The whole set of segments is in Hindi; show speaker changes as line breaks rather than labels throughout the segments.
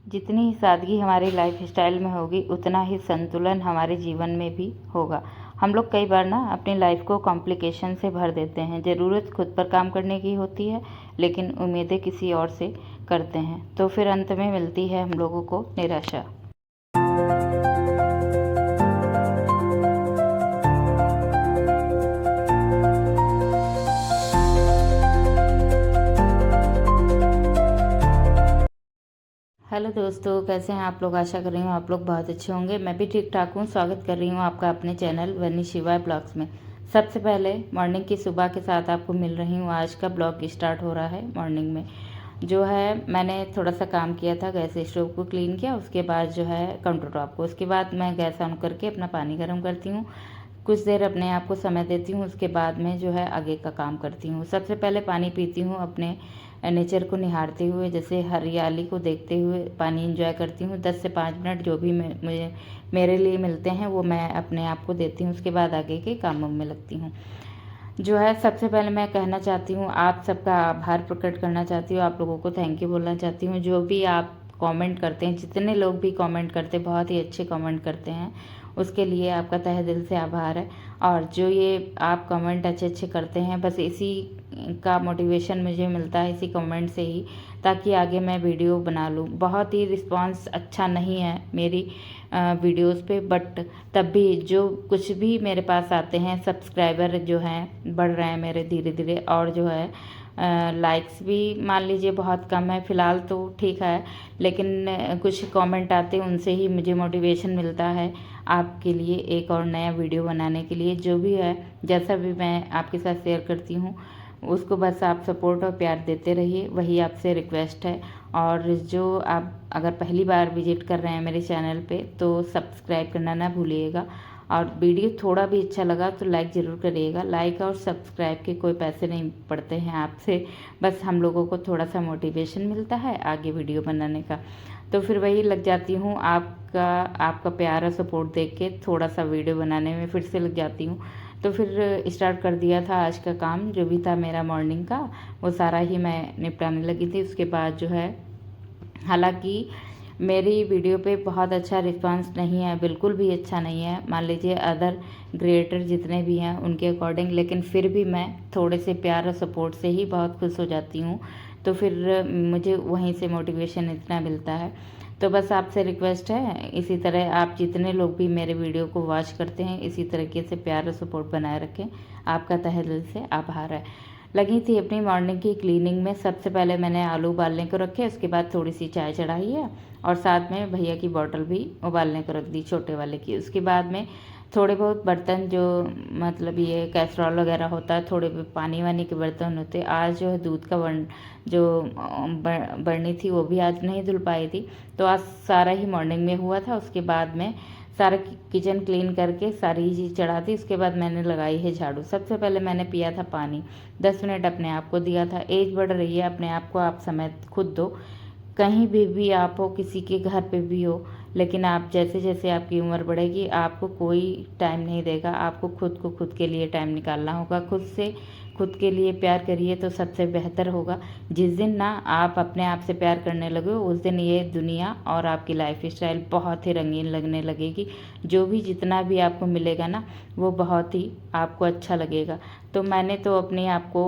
जितनी ही सादगी हमारी लाइफ स्टाइल में होगी उतना ही संतुलन हमारे जीवन में भी होगा। हम लोग कई बार ना अपनी लाइफ को कॉम्प्लिकेशन से भर देते हैं। ज़रूरत खुद पर काम करने की होती है, लेकिन उम्मीदें किसी और से करते हैं, तो फिर अंत में मिलती है हम लोगों को निराशा। हेलो दोस्तों, कैसे हैं आप लोग? आशा कर रही हूँ आप लोग बहुत अच्छे होंगे। मैं भी ठीक ठाक हूँ। स्वागत कर रही हूँ आपका अपने चैनल वनी शिवाय ब्लॉग्स में। सबसे पहले मॉर्निंग की सुबह के साथ आपको मिल रही हूँ। आज का ब्लॉग स्टार्ट हो रहा है मॉर्निंग में। जो है मैंने थोड़ा सा काम किया था, गैस स्टोव को क्लीन किया, उसके बाद जो है काउंटर टॉप को, उसके बाद मैं गैस ऑन करके अपना पानी गर्म करती हूँ। कुछ देर अपने आप को समय देती हूँ, उसके बाद में जो है आगे का काम करती हूँ। सबसे पहले पानी पीती हूँ, अपने नेचर को निहारते हुए, जैसे हरियाली को देखते हुए पानी एंजॉय करती हूँ। 10 से 5 मिनट जो भी मुझे मेरे लिए मिलते हैं वो मैं अपने आप को देती हूँ। उसके बाद आगे के कामों में लगती हूँ। जो है सबसे पहले मैं कहना चाहती हूँ, आप सबका आभार प्रकट करना चाहती हूँ, आप लोगों को थैंक यू बोलना चाहती हूँ। जो भी आप कमेंट करते हैं, जितने लोग भी कमेंट करते हैं, बहुत ही अच्छे कमेंट करते हैं, उसके लिए आपका तहे दिल से आभार है। और जो ये आप कमेंट अच्छे अच्छे करते हैं, बस इसी का मोटिवेशन मुझे मिलता है, इसी कमेंट से ही, ताकि आगे मैं वीडियो बना लूँ। बहुत ही रिस्पांस अच्छा नहीं है मेरी वीडियोस पे, बट तब भी जो कुछ भी मेरे पास आते हैं, सब्सक्राइबर जो हैं बढ़ रहे हैं मेरे धीरे धीरे, और जो है लाइक्स भी मान लीजिए बहुत कम है फ़िलहाल, तो ठीक है, लेकिन कुछ कमेंट आते हैं, उनसे ही मुझे मोटिवेशन मिलता है आपके लिए एक और नया वीडियो बनाने के लिए। जो भी है, जैसा भी मैं आपके साथ शेयर करती हूँ, उसको बस आप सपोर्ट और प्यार देते रहिए, वही आपसे रिक्वेस्ट है। और जो आप अगर पहली बार विजिट कर रहे हैं मेरे चैनल पे, तो सब्सक्राइब करना ना भूलिएगा। और वीडियो थोड़ा भी अच्छा लगा तो लाइक ज़रूर करिएगा। लाइक और सब्सक्राइब के कोई पैसे नहीं पड़ते हैं आपसे, बस हम लोगों को थोड़ा सा मोटिवेशन मिलता है आगे वीडियो बनाने का। तो फिर वही लग जाती हूँ, आपका प्यार और सपोर्ट देख के थोड़ा सा वीडियो बनाने में फिर से लग जाती हूँ। तो फिर स्टार्ट कर दिया था आज का काम, जो भी था मेरा मॉर्निंग का, वो सारा ही मैं निपटाने लगी थी। उसके बाद जो है, हालांकि मेरी वीडियो पे बहुत अच्छा रिस्पांस नहीं है, बिल्कुल भी अच्छा नहीं है, मान लीजिए अदर क्रिएटर जितने भी हैं उनके अकॉर्डिंग, लेकिन फिर भी मैं थोड़े से प्यार और सपोर्ट से ही बहुत खुश हो जाती हूँ। तो फिर मुझे वहीं से मोटिवेशन इतना मिलता है। तो बस आपसे रिक्वेस्ट है, इसी तरह आप जितने लोग भी मेरे वीडियो को वॉच करते हैं, इसी तरीके से प्यार और सपोर्ट बनाए रखें। आपका तहे दिल से आभार है। लगी थी अपनी मॉर्निंग की क्लीनिंग में। सबसे पहले मैंने आलू उबालने को रखे, उसके बाद थोड़ी सी चाय चढ़ाई है, और साथ में भैया की बॉटल भी उबालने को रख दी, छोटे वाले की। उसके बाद में थोड़े बहुत बर्तन, जो मतलब ये कैसरॉल वगैरह होता है, थोड़े पानी वानी के बर्तन होते। आज जो है दूध का बरनी थी, वो भी आज नहीं धुल पाई थी, तो आज सारा ही मॉर्निंग में हुआ था। उसके बाद में सारा किचन क्लीन करके सारी चीज़ चढ़ा दी। उसके बाद मैंने लगाई है झाड़ू। सबसे पहले मैंने पिया था पानी, 10 मिनट अपने आप को दिया था। एज बढ़ रही है, अपने आप को आप समय खुद दो। कहीं भी आप हो, किसी के घर पे भी हो, लेकिन आप जैसे जैसे आपकी उम्र बढ़ेगी, आपको कोई टाइम नहीं देगा। आपको खुद को खुद के लिए टाइम निकालना होगा। खुद के लिए प्यार करिए तो सबसे बेहतर होगा। जिस दिन ना आप अपने आप से प्यार करने लगे, उस दिन ये दुनिया और आपकी लाइफ स्टाइल बहुत ही रंगीन लगने लगेगी। जो भी जितना भी आपको मिलेगा ना, वो बहुत ही आपको अच्छा लगेगा। तो मैंने तो अपने आप को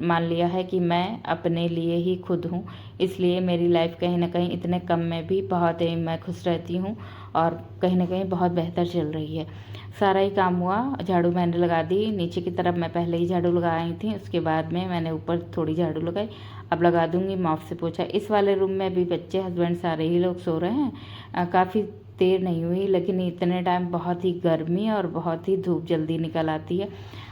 मान लिया है कि मैं अपने लिए ही खुद हूँ, इसलिए मेरी लाइफ कहीं ना कहीं इतने कम में भी बहुत ही मैं खुश रहती हूँ, और कहीं ना कहीं बहुत बेहतर चल रही है। सारा ही काम हुआ, झाड़ू मैंने लगा दी। नीचे की तरफ मैं पहले ही झाड़ू लगा आई थी, उसके बाद में मैंने ऊपर थोड़ी झाड़ू लगाई। अब लगा दूंगी मॉप से पोछा। इस वाले रूम में अभी बच्चे, हस्बैंड, सारे ही लोग सो रहे हैं। काफ़ी देर नहीं हुई, लेकिन इतने टाइम बहुत ही गर्मी और बहुत ही धूप जल्दी निकल आती है।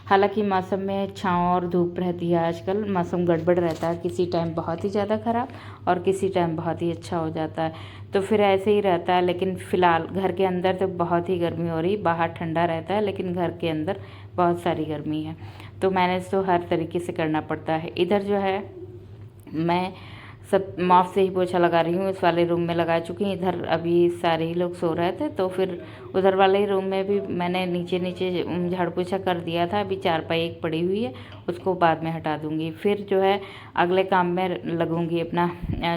हालांकि मौसम में छाँव और धूप रहती है, आजकल मौसम गड़बड़ रहता है, किसी टाइम बहुत ही ज़्यादा ख़राब और किसी टाइम बहुत ही अच्छा हो जाता है, तो फिर ऐसे ही रहता है। लेकिन फ़िलहाल घर के अंदर तो बहुत ही गर्मी हो रही, बाहर ठंडा रहता है, लेकिन घर के अंदर बहुत सारी गर्मी है, तो मैनेज तो हर तरीके से करना पड़ता है। इधर जो है मैं सब मॉप से ही पोछा लगा रही हूँ। इस वाले रूम में लगा चुकी हूँ, इधर अभी सारे ही लोग सो रहे थे तो फिर उधर वाले ही रूम में भी मैंने नीचे नीचे झाड़ू पोछा कर दिया था। अभी चारपाई एक पड़ी हुई है, उसको बाद में हटा दूँगी। फिर जो है अगले काम में लगूँगी। अपना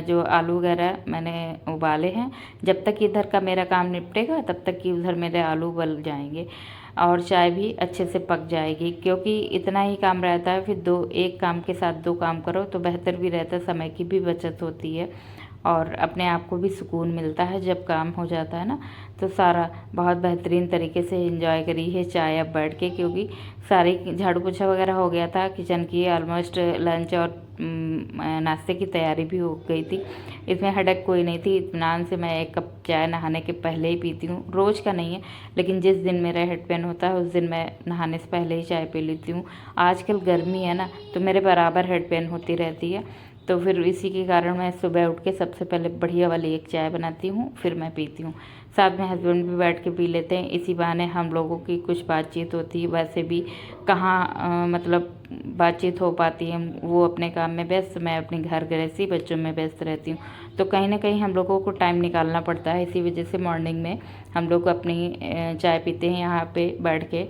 जो आलू वगैरह मैंने उबाले हैं, जब तक इधर का मेरा काम निपटेगा तब तक कि उधर मेरे आलू उबल जाएंगे और चाय भी अच्छे से पक जाएगी। क्योंकि इतना ही काम रहता है, फिर एक काम के साथ दो काम करो तो बेहतर भी रहता है, समय की भी बचत होती है और अपने आप को भी सुकून मिलता है जब काम हो जाता है ना। तो सारा बहुत बेहतरीन तरीके से एंजॉय करी है चाय अब बैठ के, क्योंकि सारी झाड़ू पोछा वगैरह हो गया था, किचन की ऑलमोस्ट लंच और नाश्ते की तैयारी भी हो गई थी। इसमें हेडेक कोई नहीं थी। इत्मीनान से मैं एक कप चाय नहाने के पहले ही पीती हूँ। रोज़ का नहीं है, लेकिन जिस दिन मेरा हेड पेन होता है उस दिन मैं नहाने से पहले ही चाय पी लेती हूँ। आजकल गर्मी है ना, तो मेरे बराबर हेड पेन होती रहती है, तो फिर इसी के कारण मैं सुबह उठ के सबसे पहले बढ़िया वाली एक चाय बनाती हूँ, फिर मैं पीती हूँ। साथ में हस्बैंड भी बैठ के पी लेते हैं। इसी बहाने हम लोगों की कुछ बातचीत होती है। वैसे भी कहाँ मतलब बातचीत हो पाती है, वो अपने काम में व्यस्त, मैं अपनी घर गृहस्थी बच्चों में व्यस्त रहती हूँ। तो कहीं ना कहीं हम लोगों को टाइम निकालना पड़ता है। इसी वजह से मॉर्निंग में हम लोग अपनी चाय पीते हैं यहाँ पे बैठ के,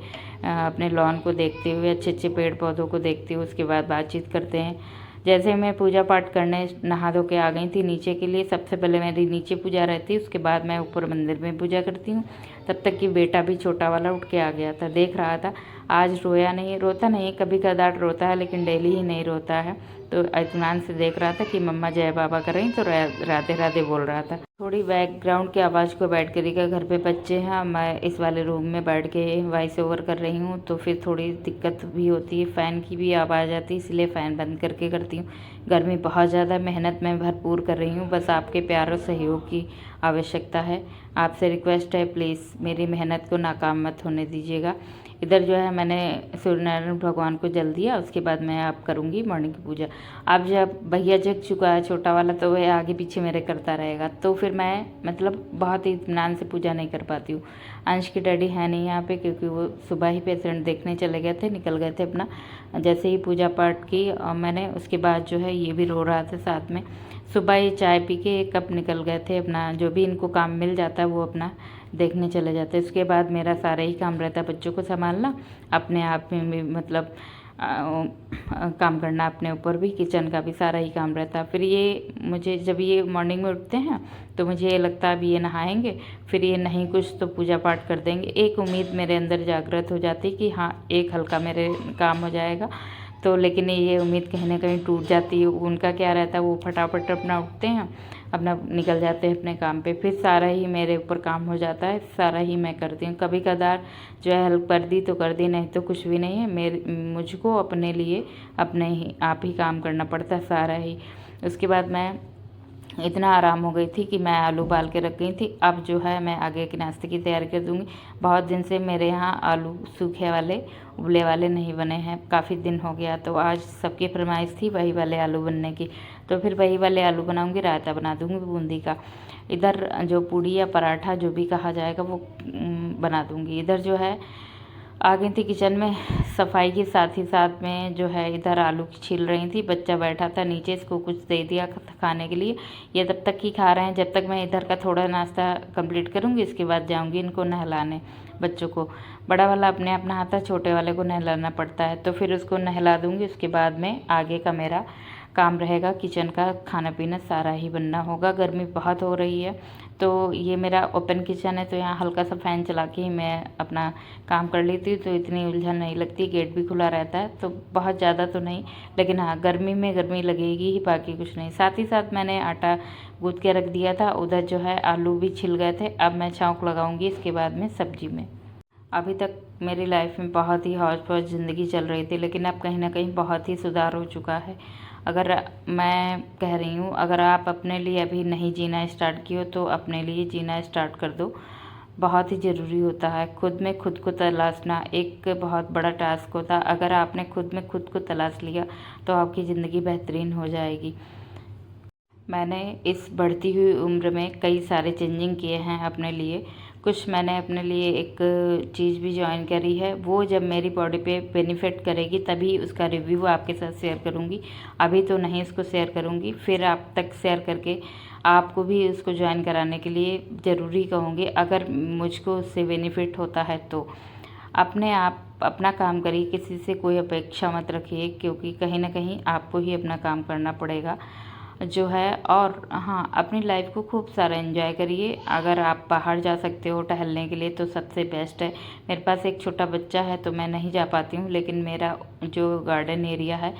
अपने लॉन को देखते हुए, अच्छे अच्छे पेड़ पौधों को देखते हुए, उसके बाद बातचीत करते हैं। जैसे मैं पूजा पाठ करने नहा धो के आ गई थी नीचे के लिए। सबसे पहले मेरी नीचे पूजा रहती है, उसके बाद मैं ऊपर मंदिर में पूजा करती हूँ। तब तक कि बेटा भी छोटा वाला उठ के आ गया था, देख रहा था। आज रोया नहीं, रोता नहीं, कभी कदार रोता है लेकिन डेली ही नहीं रोता है। तो इत्मीनान से देख रहा था कि मम्मा जय बाबा कर रही, तो राधे राधे बोल रहा था। थोड़ी बैकग्राउंड की आवाज़ को बैठ करिएगा, घर पे बच्चे हैं, मैं इस वाले रूम में बैठ के वॉइस ओवर कर रही हूँ तो फिर थोड़ी दिक्कत भी होती है। फ़ैन की भी आवाज़ आती है, इसलिए फ़ैन बंद करके करती हूँ। गर्मी बहुत ज़्यादा, मेहनत मैं भरपूर कर रही हूँ, बस आपके प्यार और सहयोग की आवश्यकता है। आपसे रिक्वेस्ट है, प्लीज़ मेरी मेहनत को नाकाम मत होने दीजिएगा। इधर जो है मैंने सूर्यनारायण भगवान को जल दिया, उसके बाद मैं अब करूँगी मॉर्निंग की पूजा। अब जब भैया जग चुका है छोटा वाला, तो वह आगे पीछे मेरे करता रहेगा, तो फिर मैं मतलब बहुत ही इत्मीनान से पूजा नहीं कर पाती हूँ। अंश की डैडी है नहीं यहाँ पे, क्योंकि वो सुबह ही पेशेंट देखने चले गए थे, निकल गए थे अपना। जैसे ही पूजा पाठ की और मैंने, उसके बाद जो है ये भी रो रहा था साथ में। सुबह ही चाय पी के एक कप निकल गए थे, अपना जो भी इनको काम मिल जाता है वो अपना देखने चले जाते हैं। उसके बाद मेरा सारा ही काम रहता है बच्चों को संभालना, अपने आप में भी मतलब काम करना, अपने ऊपर भी, किचन का भी सारा ही काम रहता है। फिर ये मुझे जब ये मॉर्निंग में उठते हैं तो मुझे ये लगता है अभी ये नहाएंगे, फिर ये नहीं कुछ तो पूजा पाठ कर देंगे। एक उम्मीद मेरे अंदर जागृत हो जाती कि हाँ एक हल्का मेरे काम हो जाएगा। तो लेकिन ये उम्मीद कहीं ना कहीं टूट जाती है। उनका क्या रहता है, वो फटाफट अपना उठते हैं, अपना निकल जाते हैं अपने काम पे, फिर सारा ही मेरे ऊपर काम हो जाता है, सारा ही मैं करती हूँ। कभी कदार जो है हेल्प कर दी तो कर दी, नहीं तो कुछ भी नहीं है। मुझको अपने लिए अपने ही आप ही काम करना पड़ता है सारा ही। उसके बाद मैं इतना आराम हो गई थी कि मैं आलू उबाल के रख गई थी। अब जो है मैं आगे के नाश्ते की तैयारी कर दूँगी। बहुत दिन से मेरे यहाँ आलू सूखे वाले, उबले वाले नहीं बने हैं, काफ़ी दिन हो गया, तो आज सबकी फरमाइश थी वही वाले आलू बनने की, तो फिर वही वाले आलू बनाऊँगी। रायता बना दूँगी बूंदी का। इधर जो पूड़ी या पराठा जो भी कहा जाएगा वो बना दूँगी। इधर जो है आ गई थी किचन में, सफाई के साथ ही साथ में जो है इधर आलू छील रही थी। बच्चा बैठा था नीचे, इसको कुछ दे दिया खाने के लिए। ये तब तक ही खा रहे हैं जब तक मैं इधर का थोड़ा नाश्ता कंप्लीट करूँगी। इसके बाद जाऊँगी इनको नहलाने, बच्चों को। बड़ा वाला अपने आप नहाता है, छोटे वाले को नहलाना पड़ता है, तो फिर उसको नहला दूँगी। उसके बाद में आगे का मेरा काम रहेगा, किचन का खाना पीना सारा ही बनना होगा। गर्मी बहुत हो रही है, तो ये मेरा ओपन किचन है, तो यहाँ हल्का सा फ़ैन चला के ही मैं अपना काम कर लेती हूँ, तो इतनी उलझन नहीं लगती। गेट भी खुला रहता है, तो बहुत ज़्यादा तो नहीं, लेकिन हाँ गर्मी में गर्मी लगेगी ही, बाकी कुछ नहीं। साथ ही साथ मैंने आटा गूँथ के रख दिया था। उधर जो है आलू भी छिल गए थे, अब मैं छौंक लगाऊंगी इसके बाद में सब्जी में। अभी तक मेरी लाइफ में बहुत ही हौज पौज ज़िंदगी चल रही थी, लेकिन अब कहीं ना कहीं बहुत ही सुधार हो चुका है। अगर मैं कह रही हूँ, अगर आप अपने लिए अभी नहीं जीना स्टार्ट किए हो तो अपने लिए जीना स्टार्ट कर दो। बहुत ही ज़रूरी होता है खुद में खुद को तलाशना, एक बहुत बड़ा टास्क होता है। अगर आपने खुद में खुद को तलाश लिया तो आपकी ज़िंदगी बेहतरीन हो जाएगी। मैंने इस बढ़ती हुई उम्र में कई सारे चेंजिंग किए हैं अपने लिए। कुछ मैंने अपने लिए एक चीज़ भी ज्वाइन करी है, वो जब मेरी बॉडी पे बेनिफिट करेगी तभी उसका रिव्यू आपके साथ शेयर करूँगी। अभी तो नहीं इसको शेयर करूँगी, फिर आप तक शेयर करके आपको भी उसको ज्वाइन कराने के लिए ज़रूरी कहूँगी। अगर मुझको उससे बेनिफिट होता है तो अपने आप अपना काम करिए, किसी से कोई अपेक्षा मत रखिए, क्योंकि कहीं ना कहीं आपको ही अपना काम करना पड़ेगा जो है। और हाँ, अपनी लाइफ को खूब सारा एंजॉय करिए। अगर आप बाहर जा सकते हो टहलने के लिए तो सबसे बेस्ट है। मेरे पास एक छोटा बच्चा है तो मैं नहीं जा पाती हूँ, लेकिन मेरा जो गार्डन एरिया है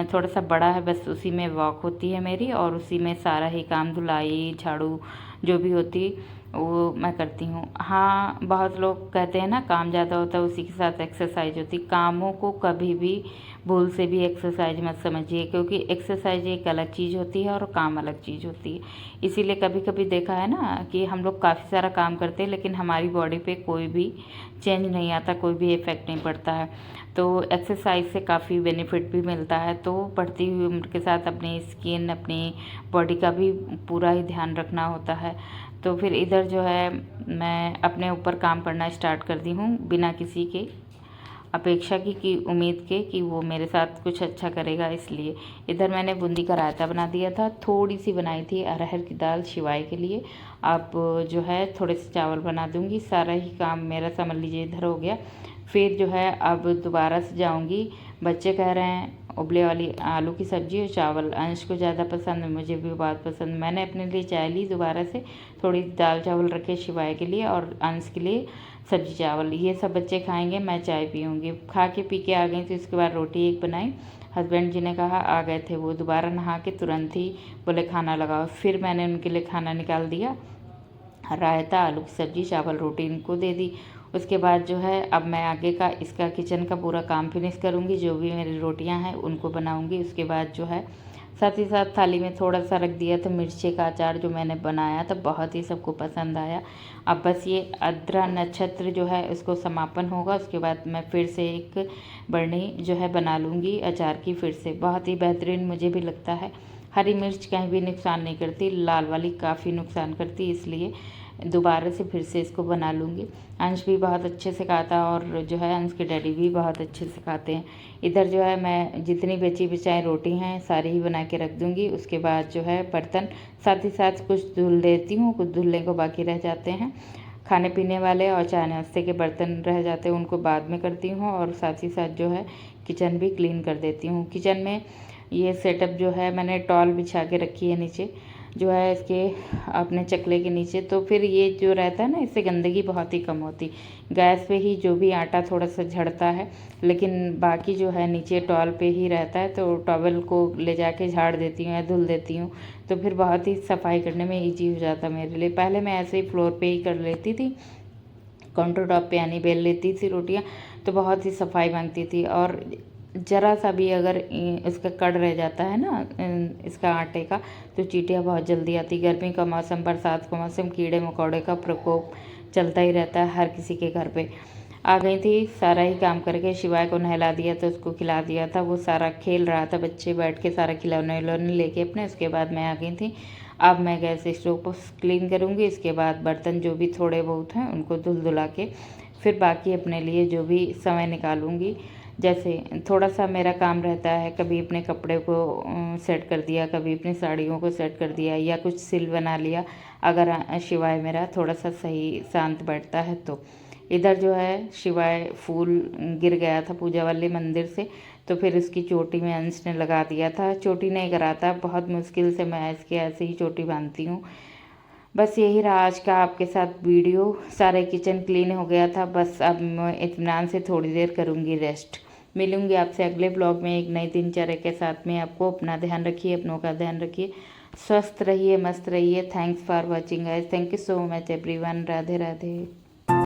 थोड़ा सा बड़ा है, बस उसी में वॉक होती है मेरी, और उसी में सारा ही काम, धुलाई, झाड़ू जो भी होती वो मैं करती हूँ। हाँ, बहुत लोग कहते हैं ना काम ज़्यादा होता है उसी के साथ एक्सरसाइज होती। कामों को कभी भी भूल से भी एक्सरसाइज मत समझिए, क्योंकि एक्सरसाइज एक अलग चीज़ होती है और काम अलग चीज़ होती है। इसीलिए कभी कभी देखा है ना कि हम लोग काफ़ी सारा काम करते हैं लेकिन हमारी बॉडी पे कोई भी चेंज नहीं आता, कोई भी इफ़ेक्ट नहीं पड़ता है। तो एक्सरसाइज से काफ़ी बेनिफिट भी मिलता है। तो बढ़ती हुई उम्र के साथ अपनी स्किन, अपनी बॉडी का भी पूरा ही ध्यान रखना होता है। तो फिर इधर जो है मैं अपने ऊपर काम करना स्टार्ट कर दी हूँ, बिना किसी के अपेक्षा की उम्मीद के कि वो मेरे साथ कुछ अच्छा करेगा। इसलिए इधर मैंने बूंदी का रायता बना दिया था, थोड़ी सी बनाई थी अरहर की दाल शिवाय के लिए। अब जो है थोड़े से चावल बना दूँगी, सारा ही काम मेरा समझ लीजिए इधर हो गया। फिर जो है अब दोबारा से जाऊँगी, बच्चे कह रहे हैं उबले वाली आलू की सब्ज़ी और चावल। अंश को ज़्यादा पसंद है, मुझे भी बहुत पसंद। मैंने अपने लिए चाय ली दोबारा से, थोड़ी दाल चावल रखे शिवाय के लिए और अंश के लिए सब्जी चावल। ये सब बच्चे खाएंगे, मैं चाय पीऊँगी। खा के पी के आ गई थी, उसके बाद रोटी एक बनाई। हस्बैंड जी ने कहा, आ गए थे वो दोबारा नहा के तुरंत ही, बोले खाना लगाओ। फिर मैंने उनके लिए खाना निकाल दिया, रायता, आलू की सब्ज़ी, चावल, रोटी इनको दे दी। उसके बाद जो है अब मैं आगे का इसका किचन का पूरा काम फिनिश करूँगी, जो भी मेरी रोटियां हैं उनको बनाऊँगी। उसके बाद जो है साथ ही साथ थाली में थोड़ा सा रख दिया था मिर्ची का अचार जो मैंने बनाया था, बहुत ही सबको पसंद आया। अब बस ये आद्रा नक्षत्र जो है उसको समापन होगा, उसके बाद मैं फिर से एक बरनी जो है बना लूँगी अचार की फिर से। बहुत ही बेहतरीन मुझे भी लगता है। हरी मिर्च कहीं भी नुकसान नहीं करती, लाल वाली काफ़ी नुकसान करती, इसलिए दोबारा से फिर से इसको बना लूँगी। अंश भी बहुत अच्छे से खाता और जो है अंश के डैडी भी बहुत अच्छे से खाते हैं। इधर जो है मैं जितनी बची बिचाई रोटी हैं सारी ही बना के रख दूँगी। उसके बाद जो है बर्तन साथ ही साथ कुछ धुल देती हूँ, कुछ धुलने को बाकी रह जाते हैं। खाने पीने वाले और चाय नाश्ते के बर्तन रह जाते हैं, उनको बाद में करती हूँ। और साथ ही साथ जो है किचन भी क्लीन कर देती हूँ। किचन में ये सेटअप जो है मैंने टॉल बिछा के रखी है नीचे, जो है इसके अपने चकले के नीचे। तो फिर ये जो रहता है ना, इससे गंदगी बहुत ही कम होती। गैस पे ही जो भी आटा थोड़ा सा झड़ता है, लेकिन बाकी जो है नीचे टॉल पे ही रहता है। तो टॉवल को ले जाके झाड़ देती हूँ या धुल देती हूँ, तो फिर बहुत ही सफाई करने में ईजी हो जाता मेरे लिए। पहले मैं ऐसे ही फ्लोर पे ही कर लेती थी, काउंटर टॉप पे यानी बेल लेती थी रोटियाँ, तो बहुत ही सफाई मांगती थी। और ज़रा सा भी अगर इसका कड़ रह जाता है ना इसका आटे का, तो चींटियाँ बहुत जल्दी आती। गर्मी का मौसम, बरसात का मौसम, कीड़े मकोड़े का प्रकोप चलता ही रहता है हर किसी के घर पे। आ गई थी, सारा ही काम करके शिवाय को नहला दिया था, उसको खिला दिया था। वो सारा खेल रहा था, बच्चे बैठ के सारा खिलौने विलौने लेके अपने। उसके बाद मैं आ गई थी। अब मैं गैस स्टोव को क्लीन करूँगी। इसके बाद बर्तन जो भी थोड़े बहुत हैं उनको धुल धुला के फिर बाकी अपने लिए जो भी समय निकालूँगी। जैसे थोड़ा सा मेरा काम रहता है, कभी अपने कपड़े को सेट कर दिया, कभी अपनी साड़ियों को सेट कर दिया, या कुछ सिल बना लिया, अगर शिवाय मेरा थोड़ा सा सही शांत बैठता है तो। इधर जो है शिवाय फूल गिर गया था पूजा वाले मंदिर से, तो फिर उसकी चोटी में अंश ने लगा दिया था। चोटी नहीं कराता, बहुत मुश्किल से मैं इसके ऐसे ही चोटी बांधती हूँ। बस यही रहा आज का आपके साथ वीडियो। सारे किचन क्लीन हो गया था, बस अब मैं इत्मीनान से थोड़ी देर करूँगी रेस्ट। मिलूँगी आपसे अगले ब्लॉग में एक नई दिनचर्या के साथ में। आपको अपना ध्यान रखिए, अपनों का ध्यान रखिए, स्वस्थ रहिए, मस्त रहिए। Thanks for watching guys, thank you so much everyone. Radhe Radhe.